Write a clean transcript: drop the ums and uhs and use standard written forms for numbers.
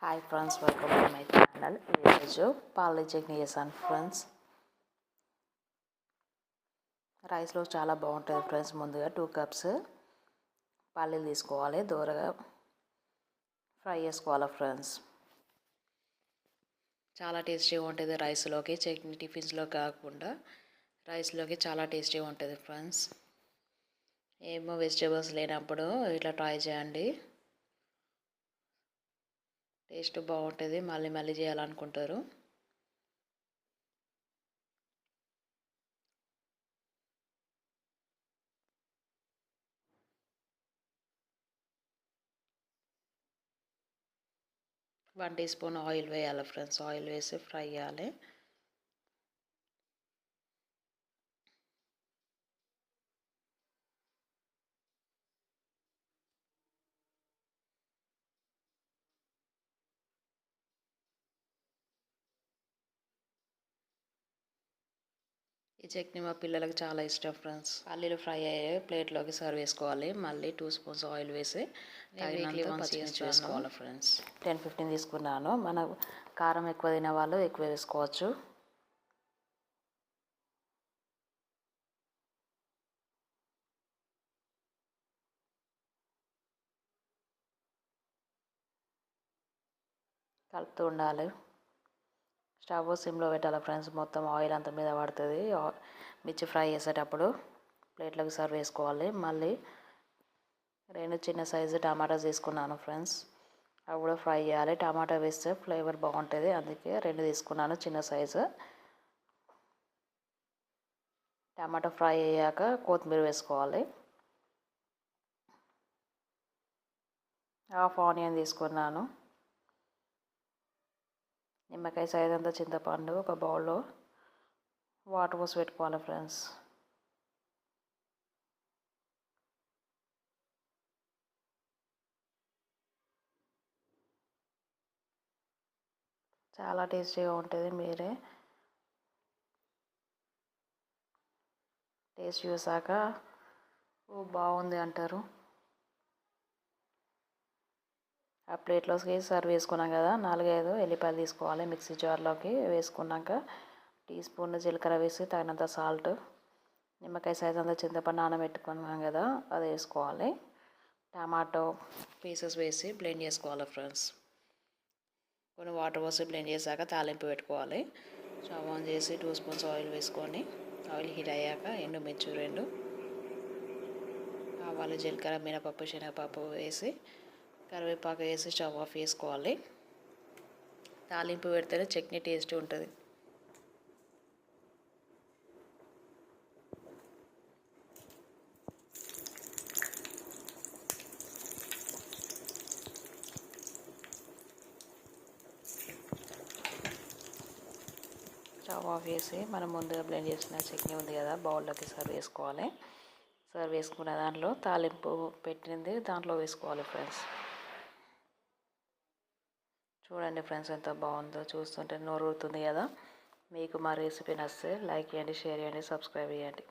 Hi friends, welcome to my channel. ఈరోజు పల్లీ చట్నీ చేశాను ఫ్రెండ్స్. రైస్లో చాలా బాగుంటుంది ఫ్రెండ్స్. ముందుగా 2 కప్స్ పల్లీలు తీసుకోవాలి, దూరగా ఫ్రై చేసుకోవాలి ఫ్రెండ్స్. చాలా టేస్టీగా ఉంటుంది రైస్లోకి. చట్నీ టిఫిన్స్లో కాకుండా రైస్లోకి చాలా టేస్టీగా ఉంటుంది ఫ్రెండ్స్. ఏమో వెజిటేబుల్స్ లేనప్పుడు ఇట్లా ట్రై చేయండి, టేస్ట్ బాగుంటుంది. మళ్ళీ మళ్ళీ చేయాలనుకుంటారు. వన్ టీ స్పూన్ ఆయిల్ వేయాలి ఫ్రెండ్స్. ఆయిల్ వేసి ఫ్రై చేయాలి. ఈ చట్నీ మా పిల్లలకు చాలా ఇష్టం ఫ్రెండ్స్. పల్లీలు ఫ్రై అయ్యే ప్లేట్లోకి సర్వ్ చేసుకోవాలి. మళ్ళీ 2 స్పూన్స్ ఆయిల్ వేసి తగినంత పచ్చిమిర్చి వేసుకోవాలి ఫ్రెండ్స్. 10-15 తీసుకున్నాను. మన కారం ఎక్కువ తినే వాళ్ళు ఎక్కువ వేసుకోవచ్చు. కలుపుతూ ఉండాలి. స్టవ్ సిమ్లో పెట్టాలి ఫ్రెండ్స్. మొత్తం ఆయిల్ అంత మీద పడుతుంది. మిర్చి ఫ్రై చేసేటప్పుడు ప్లేట్లోకి సర్వ్ చేసుకోవాలి. మళ్ళీ 2 చిన్న సైజు టమాటాస్ తీసుకున్నాను ఫ్రెండ్స్. అవి కూడా ఫ్రై చేయాలి. టమాటా వేస్తే ఫ్లేవర్ బాగుంటుంది, అందుకే 2 తీసుకున్నాను చిన్న సైజు. టమాటా ఫ్రై అయ్యాక కొత్తిమీర వేసుకోవాలి. హాఫ్ ఆనియన్ తీసుకున్నాను. నిమ్మకాయ సైజ్ అంతా చింతపండు ఒక బౌల్లో వాటర్ పోసి పెట్టుకోవాలి ఫ్రెండ్స్. చాలా టేస్టీగా ఉంటుంది. మీరే టేస్ట్ చూసాక బాగుంది అంటారు. ఆ ప్లేట్లోకి సర్వ్ వేసుకున్నాం కదా, 4-5 ఎల్లిపాయలు తీసుకోవాలి. మిక్సీ జార్లోకి వేసుకున్నాక టీ స్పూన్ జీలకర్ర వేసి తగినంత సాల్ట్, నిమ్మకాయ సైజ్ అంతా చింతపండు నానబెట్టుకున్నాం కదా అది వేసుకోవాలి. టమాటో పీసెస్ వేసి బ్లెండ్ చేసుకోవాలి ఫ్రెండ్స్. కొన్ని వాటర్ పోసి బ్లెండ్ చేశాక తాలింపు పెట్టుకోవాలి. స్టవ్ ఆన్ చేసి 2 స్పూన్స్ ఆయిల్ వేసుకొని ఆయిల్ హీట్ అయ్యాక ఎండుమిర్చి 2, ఆవాలు, జీలకర్ర, మినపప్పు, శనగపప్పు వేసి కరివేపాకు వేసి స్టవ్ ఆఫ్ చేసుకోవాలి. తాలింపు పెడితేనే చట్నీ టేస్ట్ ఉంటుంది. స్టవ్ ఆఫ్ చేసి మనం ముందుగా బ్లెండ్ చేసిన చట్నీ ఉంది కదా బౌల్లోకి సర్వ్ చేసుకోవాలి. సర్వ్ చేసుకున్న దాంట్లో తాలింపు పెట్టింది దాంట్లో వేసుకోవాలి ఫ్రెండ్స్. చూడండి ఫ్రెండ్స్ ఎంత బాగుందో, చూస్తుంటే నోరు ఊరుతుంది కదా. మీకు మా రెసిపీ నచ్చితే లైక్ చేయండి, షేర్ చేయండి, సబ్స్క్రైబ్ చేయండి.